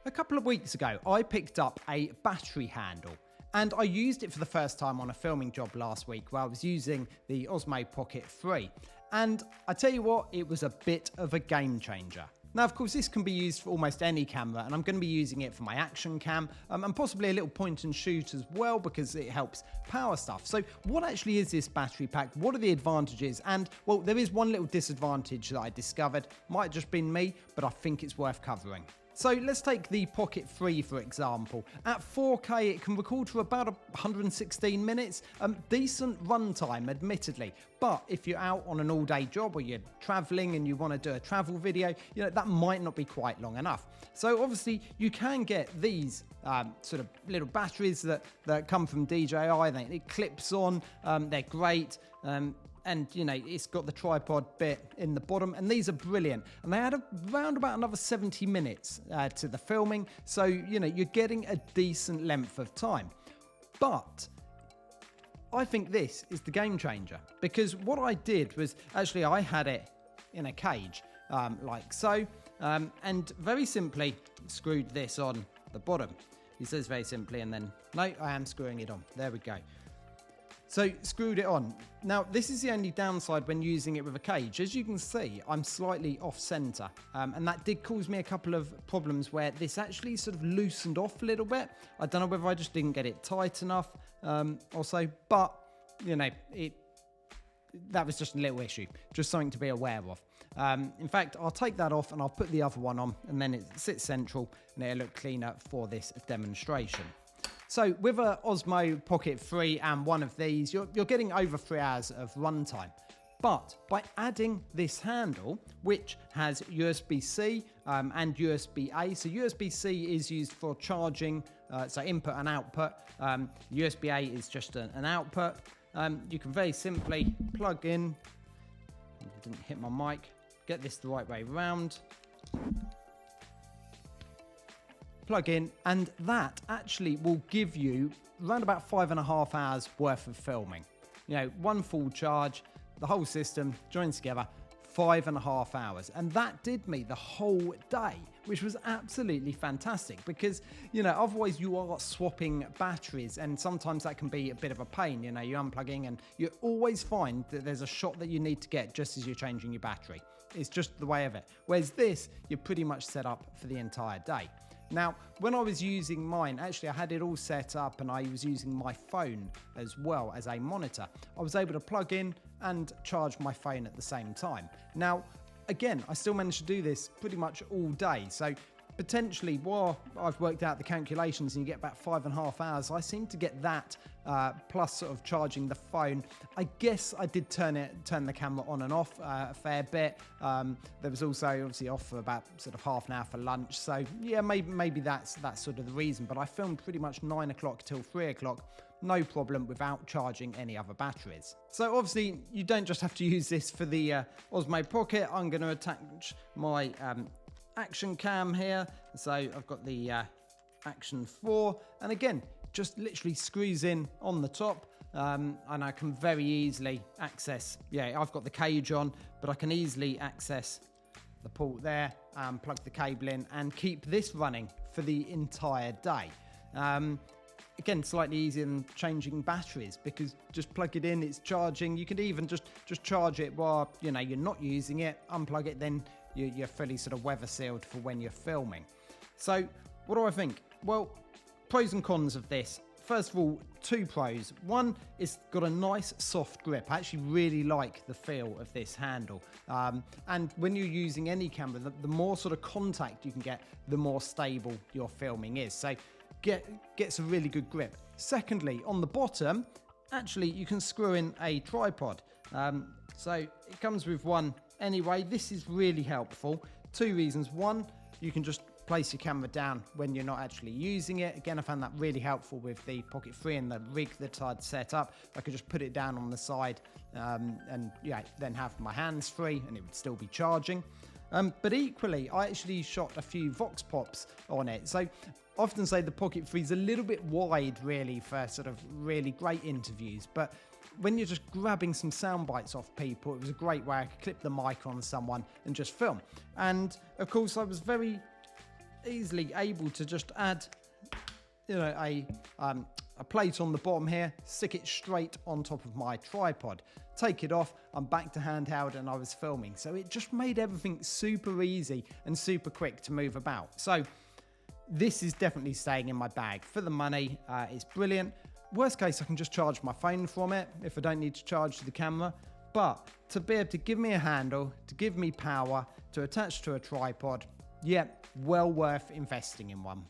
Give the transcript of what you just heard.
A couple of weeks ago, I picked up a battery handle and I used it for the first time on a filming job last week where I was using the Osmo Pocket 3. And I tell you what, it was a bit of a game changer. Now, of course, this can be used for almost any camera, and I'm going to be using it for my action cam and possibly a little point and shoot as well because it helps power stuff. So what actually is this battery pack? What are the advantages? And, well, there is one little disadvantage that I discovered. Might have just been me, but I think it's worth covering. So let's take the Pocket 3 for example. At 4K it can record for about 116 minutes, decent runtime admittedly, but if you're out on an all-day job or you're traveling and you want to do a travel video, that might not be quite long enough. So obviously you can get these sort of little batteries that come from DJI. It clips on, they're great. And it's got the tripod bit in the bottom, and these are brilliant. And they had around about another 70 minutes to the filming, so you're getting a decent length of time. But I think this is the game changer, because what I did was actually I had it in a cage like so, and very simply screwed this on the bottom. It says very simply, and then no, I am screwing it on. There we go. So screwed it on. Now this is the only downside when using it with a cage. As you can see, I'm slightly off center, and that did cause me a couple of problems where this actually sort of loosened off a little bit. I don't know whether I just didn't get it tight enough or so, but that was just a little issue, just something to be aware of. In fact, I'll take that off and I'll put the other one on, and then it sits central and it'll look cleaner for this demonstration. So with a Osmo Pocket 3 and one of these, you're getting over 3 hours of runtime. But by adding this handle, which has USB-C and USB-A, so USB-C is used for charging, so input and output. USB-A is just an output. You can very simply plug in, didn't hit my mic, get this the right way round. Plug in, and that actually will give you around about 5.5 hours worth of filming. One full charge, the whole system joins together, 5.5 hours. And that did me the whole day, which was absolutely fantastic because, otherwise you are swapping batteries and sometimes that can be a bit of a pain. You're unplugging and you always find that there's a shot that you need to get just as you're changing your battery. It's just the way of it. Whereas this, you're pretty much set up for the entire day. Now, when I was using mine, actually I had it all set up and I was using my phone as well as a monitor. I was able to plug in and charge my phone at the same time. Now, again, I still managed to do this pretty much all day. So potentially, while I've worked out the calculations and you get about 5.5 hours, I seem to get that plus sort of charging the phone. I guess I did turn the camera on and off a fair bit. There was also obviously off for about sort of half an hour for lunch. So yeah, maybe that's sort of the reason. But I filmed pretty much 9 o'clock till 3 o'clock. No problem without charging any other batteries. So obviously you don't just have to use this for the Osmo Pocket. I'm going to attach my action cam here. So I've got the Action 4, and again, just literally screws in on the top, and I can very easily access, I've got the cage on, but I can easily access the port there, plug the cable in and keep this running for the entire day. Again, slightly easier than changing batteries because just plug it in, it's charging. You can even just charge it while you're not using it, unplug it, then you're fully sort of weather sealed for when you're filming. So what do I think? Well, pros and cons of this. First of all, 2 pros. One, it's got a nice soft grip. I actually really like the feel of this handle. And when you're using any camera, the more sort of contact you can get, the more stable your filming is. So gets a really good grip. Secondly, on the bottom, actually you can screw in a tripod. So it comes with one anyway. This is really helpful. 2 reasons. One, you can just place your camera down when you're not actually using it. Again, I found that really helpful with the Pocket 3 and the rig that I'd set up. I could just put it down on the side and then have my hands free and it would still be charging. But equally, I actually shot a few vox pops on it. So I often say the Pocket 3 is a little bit wide really for sort of really great interviews, but when you're just grabbing some sound bites off people, it was a great way I could clip the mic on someone and just film. And of course I was very easily able to just add, you know, a plate on the bottom here, stick it straight on top of my tripod, take it off, I'm back to handheld and I was filming. So it just made everything super easy and super quick to move about. So this is definitely staying in my bag. For the money, it's brilliant. Worst case, I can just charge my phone from it if I don't need to charge the camera. But to be able to give me a handle, to give me power, to attach to a tripod, yeah, well worth investing in one.